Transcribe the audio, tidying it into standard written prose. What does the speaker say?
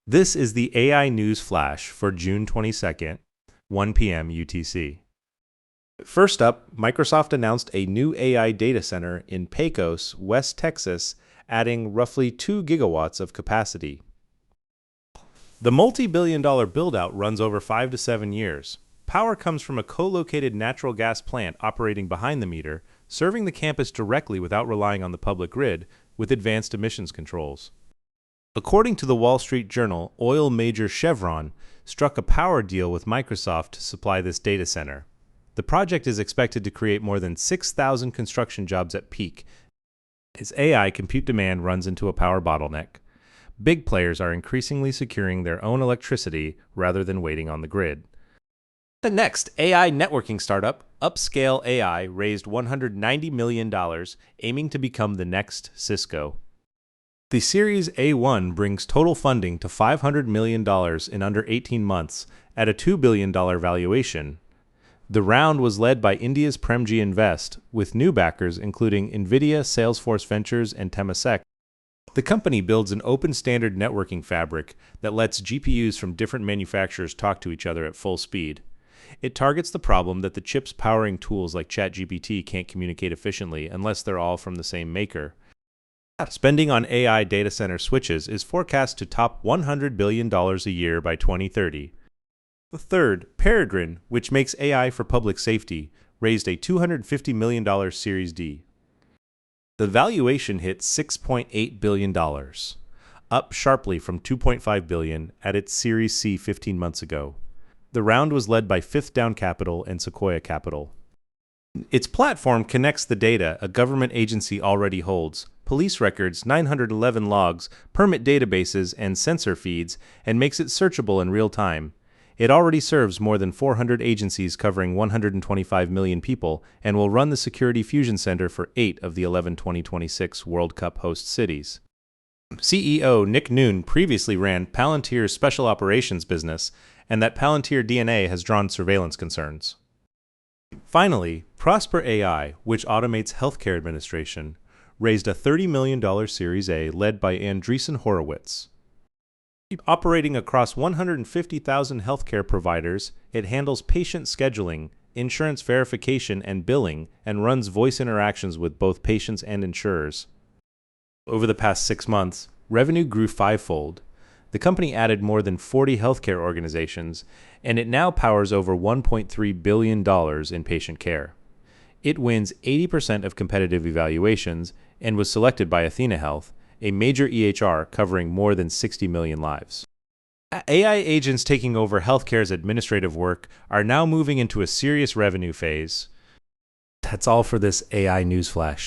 This is the AI News Flash for June 22nd, 1 p.m. UTC. First up, Microsoft announced a new AI data center in Pecos, West Texas, adding roughly 2 gigawatts of capacity. The multi-billion-dollar build-out runs over 5 to 7 years. Power comes from a co-located natural gas plant operating behind the meter, serving the campus directly without relying on the public grid, with advanced emissions controls. According to the Wall Street Journal, oil major Chevron struck a power deal with Microsoft to supply this data center. The project is expected to create more than 6,000 construction jobs at peak, as AI compute demand runs into a power bottleneck. Big players are increasingly securing their own electricity rather than waiting on the grid. The next AI networking startup, Upscale AI, raised $190 million, aiming to become the next Cisco. The Series A-1 brings total funding to $500 million in under 18 months at a $2 billion valuation. The round was led by India's Premji Invest, with new backers including NVIDIA, Salesforce Ventures, and Temasek. The company builds an open standard networking fabric that lets GPUs from different manufacturers talk to each other at full speed. It targets the problem that the chips powering tools like ChatGPT can't communicate efficiently unless they're all from the same maker. Spending on AI data center switches is forecast to top $100 billion a year by 2030. The third, Peregrine, which makes AI for public safety, raised a $250 million Series D. The valuation hit $6.8 billion, up sharply from $2.5 billion at its Series C 15 months ago. The round was led by Fifth Down Capital and Sequoia Capital. Its platform connects the data a government agency already holds, police records, 911 logs, permit databases, and sensor feeds, and makes it searchable in real time. It already serves more than 400 agencies covering 125 million people and will run the Security Fusion Center for 8 of the 11 2026 World Cup host cities. CEO Nick Noon previously ran Palantir's special operations business, and that Palantir DNA has drawn surveillance concerns. Finally, Prosper AI, which automates healthcare administration, raised a $30 million Series A led by Andreessen Horowitz. Operating across 150,000 healthcare providers, it handles patient scheduling, insurance verification and billing, and runs voice interactions with both patients and insurers. Over the past 6 months, revenue grew 5-fold. The company added more than 40 healthcare organizations, and it now powers over $1.3 billion in patient care. It wins 80% of competitive evaluations and was selected by Athenahealth, a major EHR covering more than 60 million lives. AI agents taking over healthcare's administrative work are now moving into a serious revenue phase. That's all for this AI News Flash.